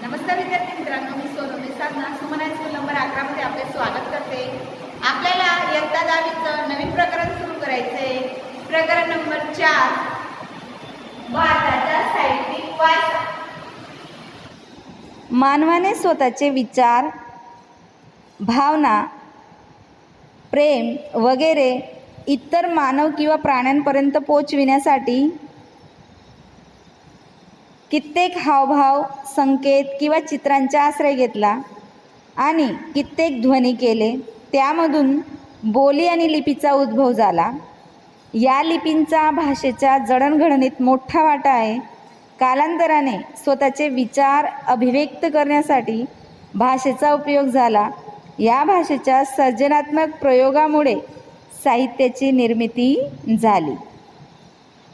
नमस्कार विद्यार्थी मित्रांनो, मी सोनू साधना सुमन हायस्कूल नंबर 11 मध्ये आपले स्वागत करते। आपल्याला इयत्ता 10वीचं नवीन प्रकरण सुरू करायचे आहे। प्रकरण नंबर 4, भारताचा साहित्यिक वारसा। मानवाने स्वतःचे विचार, भावना, प्रेम वगैरे इतर मानव किंवा प्राण्यांपर्यंत पोहोचविण्यासाठी कित्येक हावभाव, संकेत किंवा चित्रांचा आश्रय घेतला आणि कित्येक ध्वनी केले। त्यामधून बोली आणि लिपीचा उद्भव झाला। या लिपींचा भाषेच्या जडणघडणीत मोठा वाटा आहे। कालांतराने स्वतःचे विचार अभिव्यक्त करण्यासाठी भाषेचा उपयोग झाला। या भाषेच्या सर्जनात्मक प्रयोगामुळे साहित्याची निर्मिती झाली।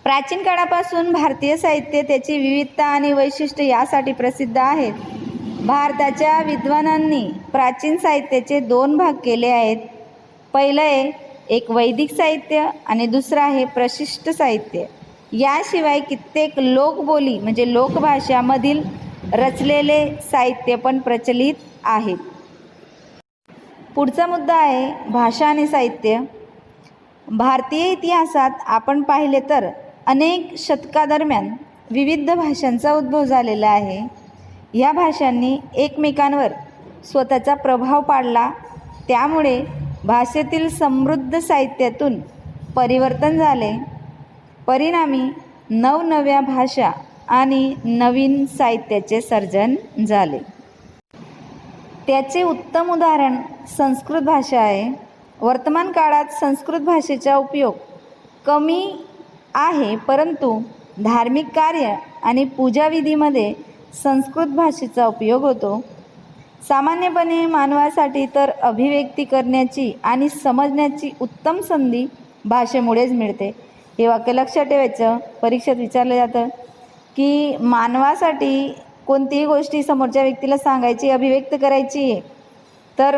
प्राचीन काळापासून भारतीय साहित्य त्याची विविधता आणि वैशिष्ट्य यासाठी प्रसिद्ध आहेत। भारताच्या विद्वानांनी प्राचीन साहित्याचे 2 भाग केले आहेत। पहिलं आहे एक वैदिक साहित्य आणि दुसरं आहे प्रशिष्ट साहित्य। याशिवाय कित्येक लोकबोली म्हणजे लोकभाषामधील रचलेले साहित्य पण प्रचलित आहेत। पुढचा मुद्दा आहे भाषा आणि साहित्य। भारतीय इतिहासात आपण पाहिले तर अनेक शतकादरम्यान विविध भाषांचा उद्भव झालेला आहे। या भाषांनी एकमेकांवर स्वतःचा प्रभाव पाडला। त्यामुळे भाषेतील समृद्ध साहित्यातून परिवर्तन झाले। परिणामी नवनव्या भाषा आणि नवीन साहित्याचे सर्जन झाले। त्याचे उत्तम उदाहरण संस्कृत भाषा आहे। वर्तमान काळात संस्कृत भाषेचा उपयोग कमी आहे, परंतु धार्मिक कार्य आणि पूजाविधीमध्ये संस्कृत भाषेचा उपयोग होतो। सामान्यपणे मानवासाठी तर अभिव्यक्ती करण्याची आणि समजण्याची उत्तम संधी भाषेमुळेच मिळते। हे वाक्य लक्षात ठेवायचं। परीक्षेत विचारलं जातं की मानवासाठी कोणतीही गोष्टी समोरच्या व्यक्तीला सांगायची, अभिव्यक्त करायची आहे, तर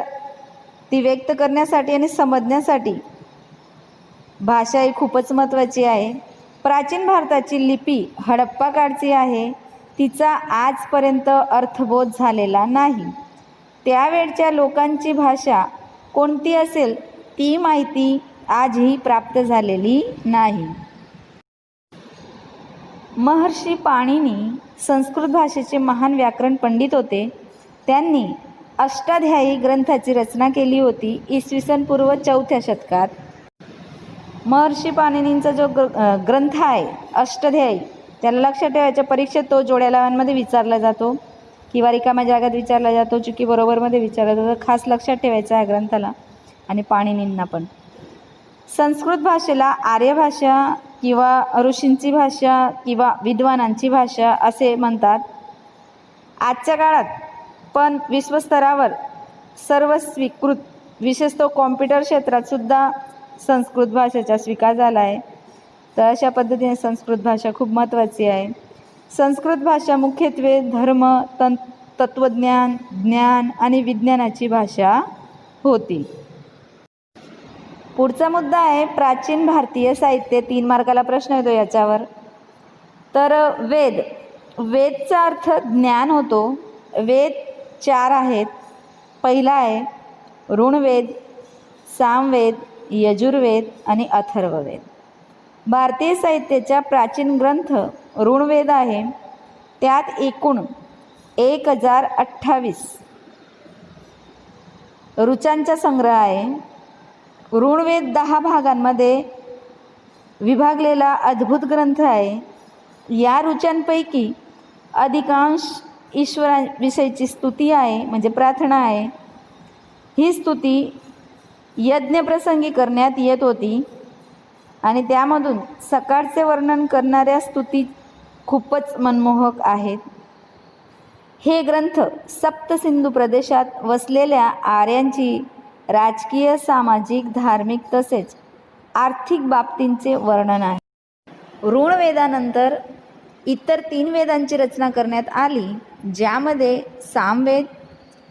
ती व्यक्त करण्यासाठी आणि समजण्यासाठी भाषा ही खूपच महत्त्वाची आहे। प्राचीन भारताची लिपी हडप्पा काळची आहे। तिचा आजपर्यंत अर्थबोध झालेला नाही। त्यावेळच्या लोकांची भाषा कोणती असेल ती माहिती आजही प्राप्त झालेली नाही। महर्षी पाणिनी संस्कृत भाषेचे महान व्याकरण पंडित होते। त्यांनी अष्टाध्यायी ग्रंथाची रचना केली होती इसवी पूर्व 4थ्या शतकात। महर्षी पाणिनींचा जो ग्रंथ आहे अष्टाध्यायी, त्याला लक्षात ठेवायच्या। परीक्षेत तो जोड्या लावांमध्ये विचारला जातो किंवा रिकाम्या जागात विचारला जातो, चुकी बरोबरमध्ये विचारला जातो। खास लक्षात ठेवायचं आहे ग्रंथाला आणि पाणिनींना पण। संस्कृत भाषेला आर्य भाषा किंवा ऋषींची भाषा किंवा विद्वानांची भाषा असे म्हणतात। आजच्या काळात पण विश्वस्तरावर सर्व स्वीकृत, विशेषतः कॉम्प्युटर क्षेत्रात सुद्धा संस्कृत भाषेचा स्वीकार झाला आहे। तर अशा पद्धतीने संस्कृत भाषा खूप महत्त्वाची आहे। संस्कृत भाषा मुख्यत्वे धर्म, तत्त्वज्ञान, ज्ञान आणि विज्ञानाची भाषा होती। पुढचा मुद्दा आहे प्राचीन भारतीय साहित्य। 3 मार्काला प्रश्न येतो याच्यावर। तर वेद, वेदचा अर्थ ज्ञान होतो। वेद 4 आहेत। पहिला आहे ऋग्वेद, सामवेद, यजुर्वेद आणि अथर्ववेद। भारतीय साहित्याचा प्राचीन ग्रंथ ऋग्वेद आहे। त्यात एकूण 1028 ऋचांचा संग्रह आहे। ऋग्वेद 10 भागांमध्ये विभागलेला अद्भुत ग्रंथ आहे। या ऋचांपैकी अधिकांश ईश्वराविषयीची स्तुती आहे, म्हणजे प्रार्थना आहे। ही स्तुती यज्ञप्रसंगी करण्यात येत होती आणि त्यामधून सकाळचे वर्णन करणाऱ्या स्तुती खूपच मनमोहक आहेत। हे ग्रंथ सप्तसिंधू प्रदेशात वसलेल्या आर्यांची राजकीय, सामाजिक, धार्मिक तसेच आर्थिक बाबतींचे वर्णन आहे। ऋग्वेदानंतर इतर 3 वेदांची रचना करण्यात आली, ज्यामध्ये सामवेद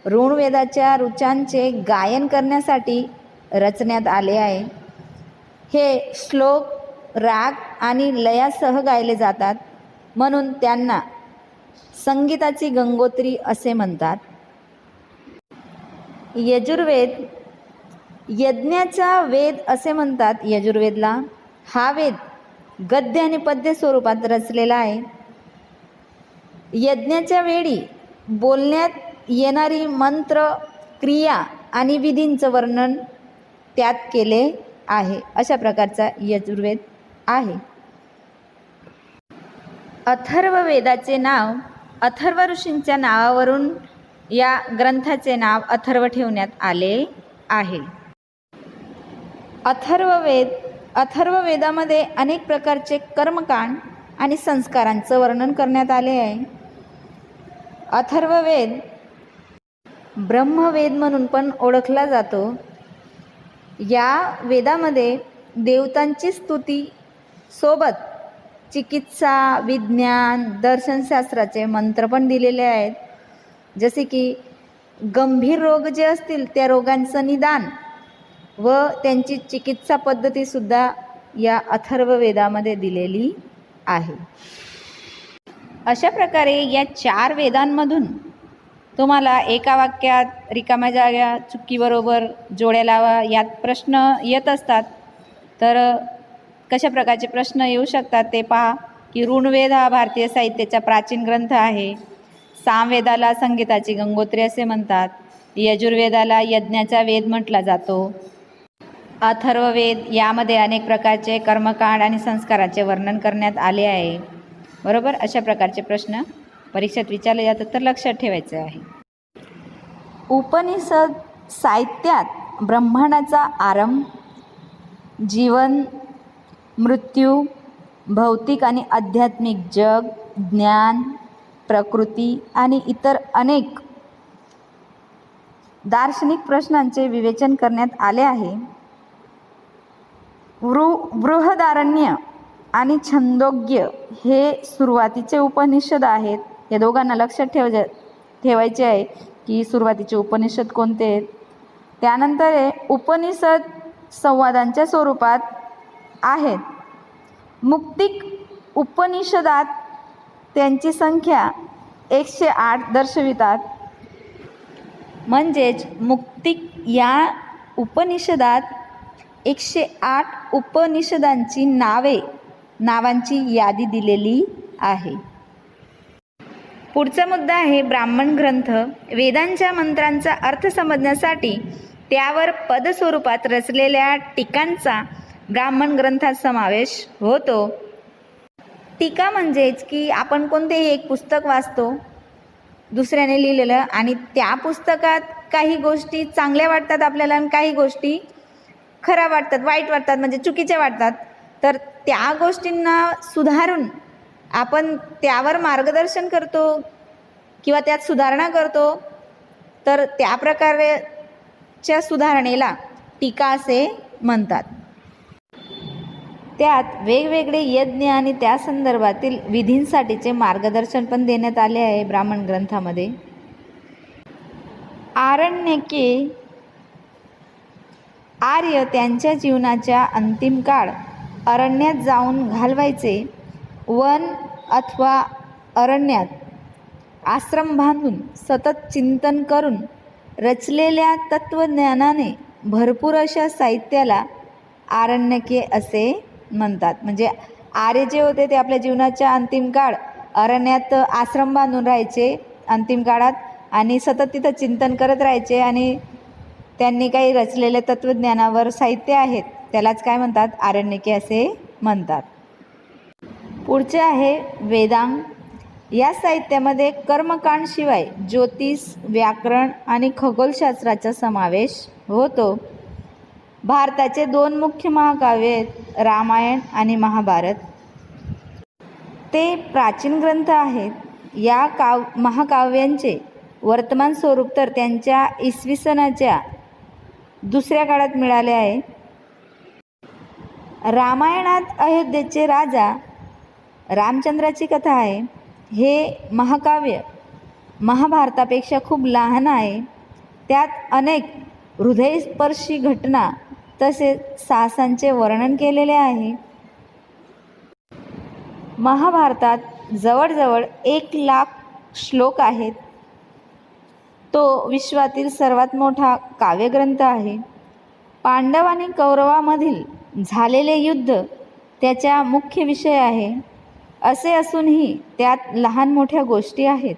ऋग्वेदाच्या ऋचांचे गायन करण्यासाठी रचण्यात आले आहे। हे श्लोक, राग आणि लयासह गायले जातात, म्हणून त्यांना संगीताची गंगोत्री असे म्हणतात. यजुर्वेद यज्ञाचा वेद असे म्हणतात. यजुर्वेदला हा वेद गद्य आणि पद्य स्वरूपात रचलेला आहे. यज्ञाच्या वेळी बोलण्यात येणारी मंत्र, क्रिया आणि विधींचं वर्णन त्यात केले आहे. अशा प्रकारचा यजुर्वेद आहे. अथर्ववेदाचे नाव अथर्व ऋषींच्या नावावरून या ग्रंथाचे नाव अथर्व ठेवण्यात आले आहे. अथर्ववेदामध्ये अनेक प्रकारचे कर्मकांड आणि संस्कारांचं वर्णन करण्यात आले आहे. अथर्ववेद ब्रह्मवेद म्हणून पण ओळखला जातो. या वेदामध्ये देवतांची स्तुती सोबत चिकित्सा, विज्ञान, दर्शनशास्त्राचे मंत्र पण दिलेले आहेत. जसे की गंभीर रोग जे असतील त्या रोगांचं निदान व त्यांची चिकित्सा पद्धतीसुद्धा या अथर्ववेदामध्ये दिलेली आहे. अशा प्रकारे या 4 वेदांमधून तुम्हाला एका वाक्यात रिकाम्या जागा चुकीबरोबर जोड्या लावा यात प्रश्न येत असतात. तर कशा प्रकारचे प्रश्न येऊ शकतात ते पहा. की ऋग्वेद हा भारतीय साहित्याचा प्राचीन ग्रंथ आहे. सामवेदाला संगीताची गंगोत्री असे म्हणतात. यजुर्वेदाला यज्ञाचा वेद म्हटला जातो. अथर्ववेद यामध्ये अनेक प्रकारचे कर्मकांड आणि संस्काराचे वर्णन करण्यात आले आहे. बरोबर. अशा प्रकारचे प्रश्न परीक्षेत विचारले जातात तर लक्षात ठेवायचे आहे. उपनिषद साहित्यात ब्रह्मांडाचा आरंभ, जीवन, मृत्यू, भौतिक आणि आध्यात्मिक जग, ज्ञान, प्रकृती आणि इतर अनेक दार्शनिक प्रश्नांचे विवेचन करण्यात आले आहे. बृहदारण्य आणि छंदोग्य हे सुरुवातीचे उपनिषद आहेत. या दोघांना लक्षात ठेवायचे आहे की सुरुवातीचे उपनिषद कोणते आहेत. त्यानंतर हे उपनिषद संवादांच्या स्वरूपात आहेत. मुक्तिक उपनिषदात त्यांची संख्या 108 दर्शवितात. म्हणजेच मुक्तिक या उपनिषदात 108 उपनिषदांची नावांची यादी दिलेली आहे. पुढचा मुद्दा आहे ब्राह्मण ग्रंथ. वेदांच्या मंत्रांचा अर्थ समजण्यासाठी त्यावर पदस्वरूपात रचलेल्या टीकांचा ब्राह्मण ग्रंथात समावेश होतो. टीका म्हणजेच की आपण कोणतेही एक पुस्तक वाचतो दुसऱ्याने लिहिलेलं आणि त्या पुस्तकात काही गोष्टी चांगल्या वाटतात आपल्याला आणि काही गोष्टी खराब वाटतात, वाईट वाटतात, म्हणजे चुकीच्या वाटतात. तर त्या गोष्टींना सुधारून आपण त्यावर मार्गदर्शन करतो किंवा त्यात सुधारणा करतो. तर त्या प्रकारच्या सुधारणेला टीका असे म्हणतात. त्यात वेगवेगळे यज्ञ आणि त्या संदर्भातील विधींसाठीचे मार्गदर्शन पण देण्यात आले आहे ब्राह्मण ग्रंथामध्ये. आरण्यके आर्य त्यांच्या जीवनाच्या अंतिम काळ अरण्यात जाऊन घालवायचे. वन अथवा अरण्यात आश्रम बांधून सतत चिंतन करून रचलेल्या तत्त्वज्ञानाने भरपूर अशा साहित्याला आरण्यके असे म्हणतात. म्हणजे आर्य जे होते ते आपल्या जीवनाच्या अंतिम काळ अरण्यात आश्रम बांधून राहायचे अंतिम काळात आणि सतत तिथं चिंतन करत राहायचे आणि त्यांनी काही रचलेले तत्त्वज्ञानावर साहित्य आहेत त्यालाच काय म्हणतात, आरण्यके असे म्हणतात. पुढचे आहे वेदांग. या साहित्यामध्ये कर्मकांडशिवाय ज्योतिष, व्याकरण आणि खगोलशास्त्राचा समावेश होतो. भारताचे 2 मुख्य महाकाव्य आहेत, रामायण आणि महाभारत. ते प्राचीन ग्रंथ आहेत. या महाकाव्यांचे वर्तमान स्वरूप तर त्यांच्या इसवी सनाच्या दुसऱ्या काळात मिळाले आहे. रामायणात अयोध्येचे राजा रामचंद्राची कथा आहे. हे महाकाव्य महाभारतापेक्षा खूप लहान आहे. त्यात अनेक हृदयस्पर्शी घटना तसेच साहसांचे वर्णन केलेले आहे. महाभारतात जवळजवळ 1 लाख श्लोक आहेत. तो विश्वातील सर्वात मोठा काव्यग्रंथ आहे. पांडव आणि कौरवामधील झालेले युद्ध त्याचा मुख्य विषय आहे. असे असूनही त्यात लहान मोठ्या गोष्टी आहेत.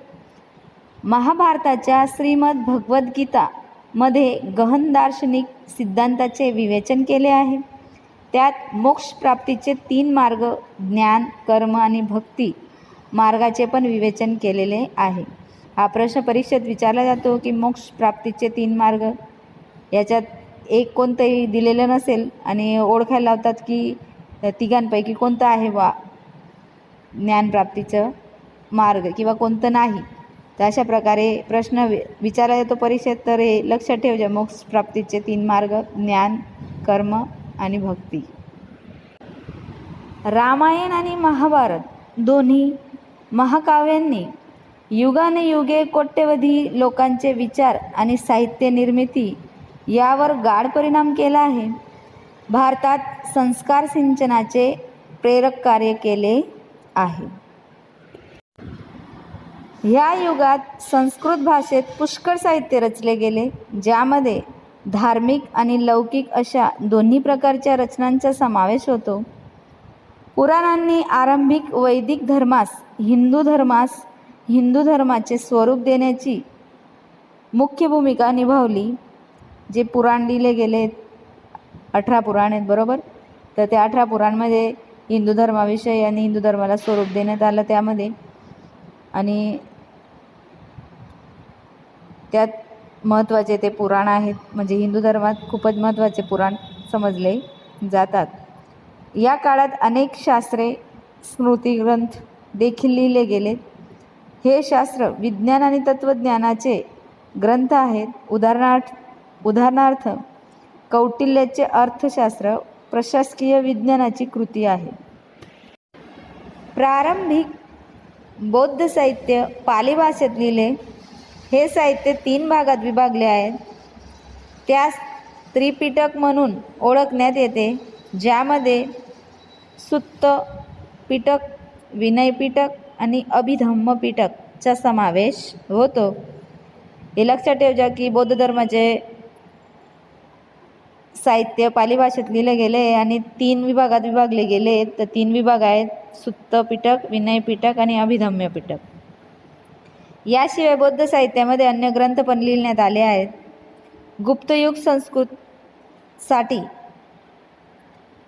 महाभारताच्या श्रीमद भगवद्गीता मध्ये गहन दार्शनिक सिद्धांताचे विवेचन केले आहे. त्यात मोक्षप्राप्तीचे 3 मार्ग ज्ञान, कर्म आणि भक्ती मार्गाचे पण विवेचन केलेले आहे. हा प्रश्न परीक्षेत विचारला जातो की मोक्षप्राप्तीचे 3 मार्ग याच्यात एक कोणतंही दिलेलं नसेल आणि ओळखायला लावतात की तिघांपैकी कोणतं आहे बा ज्ञानप्राप्तीचं मार्ग किंवा कोणतं नाही. तर अशा प्रकारे प्रश्न विचारला जातो परीक्षेत. तर हे लक्षात ठेवजा, मोक्षप्राप्तीचे 3 मार्ग ज्ञान, कर्म आणि भक्ती. रामायण आणि महाभारत दोन्ही महाकाव्यांनी युगानयुगे कोट्यवधी लोकांचे विचार आणि साहित्य निर्मिती यावर गाढ परिणाम केला आहे. भारतात संस्कार सिंचनाचे प्रेरक कार्य केले आहे. ह्या युगात संस्कृत भाषेत पुष्कळ साहित्य रचले गेले, ज्यामध्ये धार्मिक आणि लौकिक अशा दोन्ही प्रकारच्या रचनांचा समावेश होतो. पुराणांनी आरंभिक वैदिक धर्मास हिंदू धर्माचे स्वरूप देण्याची मुख्य भूमिका निभावली. जे पुराण लिहिले गेले 18 पुराण आहेत बरोबर. तर त्या 18 पुराणमध्ये हिंदू धर्माविषयी आणि हिंदू धर्माला स्वरूप देण्यात आलं त्यामध्ये. आणि त्यात महत्त्वाचे ते पुराण आहेत, म्हणजे हिंदू धर्मात खूपच महत्त्वाचे पुराण समजले जातात. या काळात अनेक शास्त्रे, स्मृतिग्रंथ देखील लिहिले गेले. हे शास्त्र विज्ञान आणि तत्त्वज्ञानाचे ग्रंथ आहेत. उदाहरणार्थ कौटिल्याचे अर्थशास्त्र प्रशासकीय विज्ञानाची कृती आहे. प्रारंभिक बौद्ध साहित्य पाली भाषेत लिहिले. हे साहित्य 3 भागात विभागले आहे. त्यास त्रिपिटक म्हणून ओळखण्यात येते, ज्यामध्ये सुत्त पिटक, विनय पिटक आणि अभिधम्म पिटकचा समावेश होतो. हे लक्षात ठेवजा की बौद्ध धर्माचे साहित्य पाली भाषेत लिहिले गेले आणि 3 विभागात विभागले गेले. तर 3 विभाग आहेत, सुत्त पिटक, विनय पिटक आणि अभिधम्य पिटक. याशिवाय बौद्ध साहित्यामध्ये अन्य ग्रंथ पण लिहिण्यात आले आहेत. गुप्तयुग संस्कृतसाठी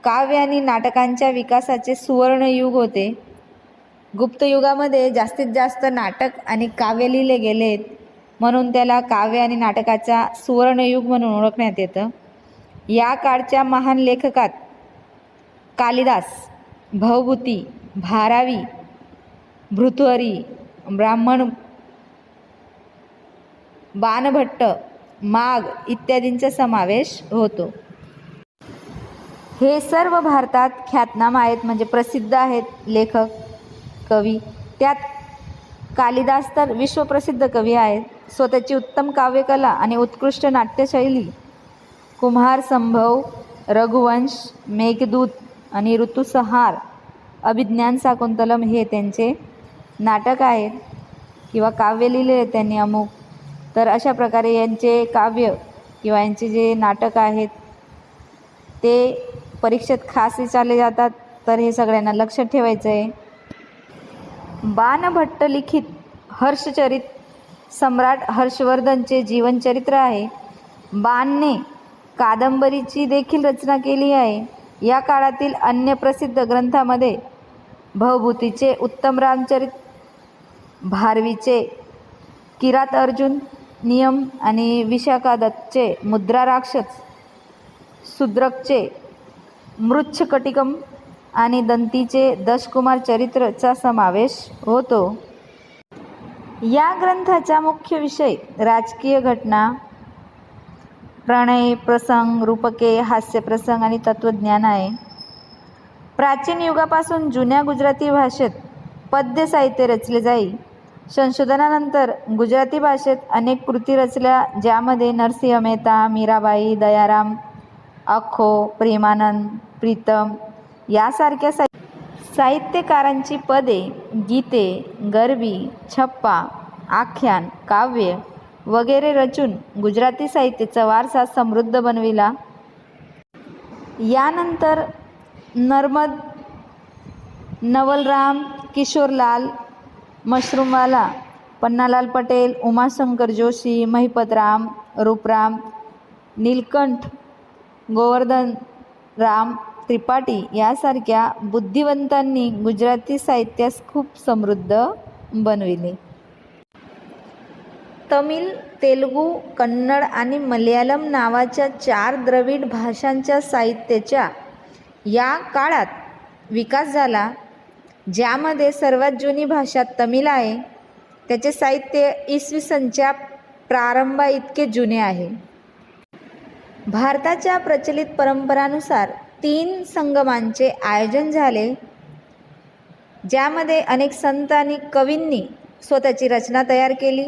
काव्य आणि नाटकांच्या विकासाचे सुवर्णयुग होते. गुप्तयुगामध्ये जास्तीत जास्त नाटक आणि काव्य लिहिले गेलेत, म्हणून त्याला काव्य आणि नाटकाचा सुवर्णयुग म्हणून ओळखण्यात येतं. या काळच्या महान लेखकात कालिदास, भवभूती, भारावी, भृतहरी, ब्राह्मण, बाणभट्ट, माघ इत्यादींचा समावेश होतो. हे सर्व भारतात ख्यातनाम आहेत, म्हणजे प्रसिद्ध आहेत लेखक, कवी. त्यात कालिदास तर विश्वप्रसिद्ध कवी आहेत. स्वतःची उत्तम काव्यकला आणि उत्कृष्ट नाट्यशैली कुमार संभव, रघुवंश, मेघदूत आणि ऋतुसंहार, अभिज्ञान शाकुंतलम हे त्यांचे नाटक आहेत किंवा काव्य लिहिले त्यांनी अमुक. तर अशा प्रकारे यांचे काव्य किंवा यांचे जे नाटक आहेत ते परीक्षेत खास विचारले जातात. तर हे सगळ्यांना लक्षात ठेवायचं आहे. बाणभट्ट लिखित हर्षचरित सम्राट हर्षवर्धनचे जीवनचरित्र आहे. बाणने कादंबरीची देखील रचना केली आहे. या काळातील अन्य प्रसिद्ध ग्रंथामध्ये भवभूतीचे उत्तम रामचरित, भारवीचे किरात अर्जुन नियम आणि विशाखादत्तचे मुद्रा राक्षस, शूद्रकचे मृच्छकटिकम आणि दंतीचे दशकुमार चरित्रचा समावेश होतो. या ग्रंथाचा मुख्य विषय राजकीय घटना, प्रणय प्रसंग, रूपके, हास्यप्रसंग आणि तत्त्वज्ञान आहे. प्राचीन युगापासून जुन्या गुजराती भाषेत पद्य साहित्य रचले जाई. संशोधनानंतर गुजराती भाषेत अनेक कृती रचल्या, ज्यामध्ये नरसिंह मेहता, मीराबाई, दयाराम, अख्खो, प्रेमानंद, प्रीतम यासारख्या साहित्यकारांची पदे, गीते, गरबी, छप्पा, आख्यान, काव्य वगैरे रचून गुजराती साहित्याचा वारसा समृद्ध बनविला. यानंतर नर्मद, नवलराम, किशोरलाल, मशरूमवाला, पन्नालाल पटेल, उमाशंकर जोशी, महिपतराम, रूपराम, नीलकंठ, गोवर्धनराम त्रिपाठी यासारख्या बुद्धिवंतांनी गुजराती साहित्यास खूप समृद्ध बनविले. तमिळ, तेलुगू, कन्नड आणि मल्याळम नावाच्या 4 द्रविड भाषांच्या साहित्याच्या या काळात विकास झाला. ज्यामध्ये सर्वात जुनी भाषा तमिळ आहे. त्याचे साहित्य इसवी सनच्या प्रारंभा इतके जुने आहे. भारताच्या प्रचलित परंपरानुसार 3 संगमांचे आयोजन झाले, ज्यामध्ये अनेक संत आणि कवींनी स्वतःची रचना तयार केली.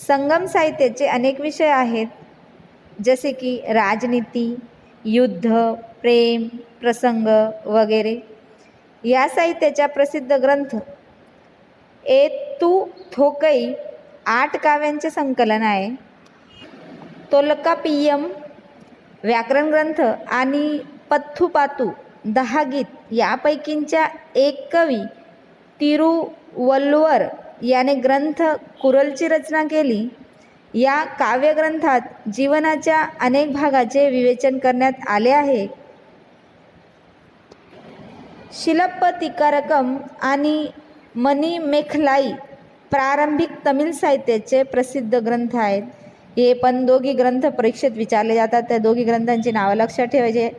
संगम साहित्याचे अनेक विषय आहेत, जसे की राजनीती, युद्ध, प्रेम, प्रसंग वगैरे. या साहित्याचा प्रसिद्ध ग्रंथ एत्तू थोकई 8 काव्यांचे संकलन आहे. तोल्काप्पियम व्याकरण ग्रंथ आणि पत्थुपातू 10 गीत यापैकींच्या एक कवी तिरुवल्लुवर याने ग्रंथ कुरलची रचना केली. या काव्यग्रंथात जीवनाच्या अनेक भागाचे विवेचन करण्यात आले आहे. शिलप्पतिकारकम आणि मणिमेखलाई प्रारंभिक तमिळ साहित्याचे प्रसिद्ध ग्रंथ आहेत. हे पण दोघी ग्रंथ परीक्षेत विचारले जातात. त्या दोघी ग्रंथांची नावं लक्षात ठेवायचे.